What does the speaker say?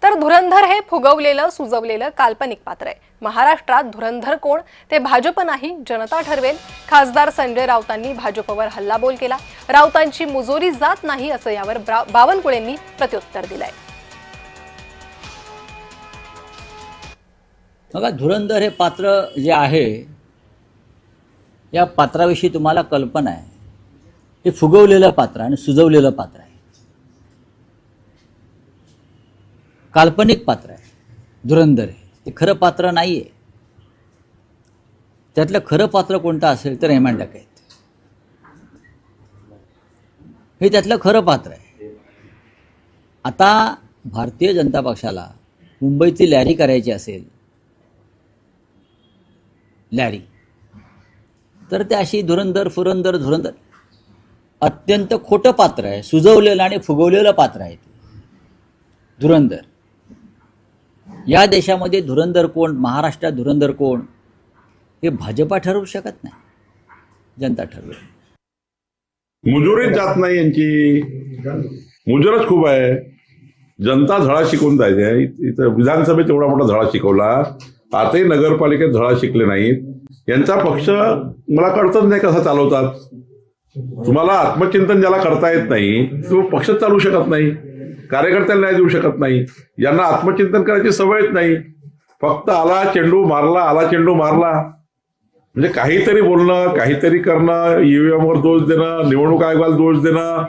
तर धुरंधर हे फुगवलेलं सुजवलेलं काल्पनिक पात्र आहे। महाराष्ट्रात धुरंधर कोण ते भाजप नाही जनता ठरवेल। खासदार संजय राऊतांनी भाजपवर हल्लाबोल केला। राऊतांची मुजोरी जात नाही असं यावर बावनकुळेंनी प्रत्युत्तर दिलंय। बघा, धुरंधर हे पात्र जे आहे या पात्राविषयी तुम्हाला कल्पना आहे। हे फुगवलेलं पात्र आणि सुजवलेलं पात्र आहे, काल्पनिक पात्र आहे। धुरंधर हे खरं पात्र नाही आहे। त्यातलं खरं पात्र कोणतं असेल तर हेमंत डकैत हे त्यातलं खरं पात्र आहे। आता भारतीय जनता पक्षाला मुंबईची लॅरी करायची असेल, लॅरी, तर ते अशी धुरंधर अत्यंत खोटं पात्र आहे। सुजवलेलं आणि फुगवलेलं पात्र आहे धुरंधर। या देशामध्ये धुरंधर कोण, महाराष्ट्रात धुरंधर कोण हे भाजपा ठरवू शकत नाही, जनता ठरवेल। मुजोरीच जात नाही यांची, मुजोरच खूप आहे। जनता धडा शिकवून जायचे। इथं विधानसभेत एवढा मोठा धडा शिकवला, आताही नगरपालिकेत धडा शिकले नाहीत। यांचा पक्ष मला कळतच नाही कसा चालवतात। तुम्हाला आत्मचिंतन ज्याला करता येत नाही तो पक्ष चालू शकत नाही, कार्यकर्त्याला न्याय देऊ शकत नाही। यांना आत्मचिंतन करायची सवयच नाही। फक्त आला चेंडू मारला म्हणजे काहीतरी बोलणं, काहीतरी करणं, ईव्हीएम वर दोष देणं, निवडणूक आयोगाला दोष देणं,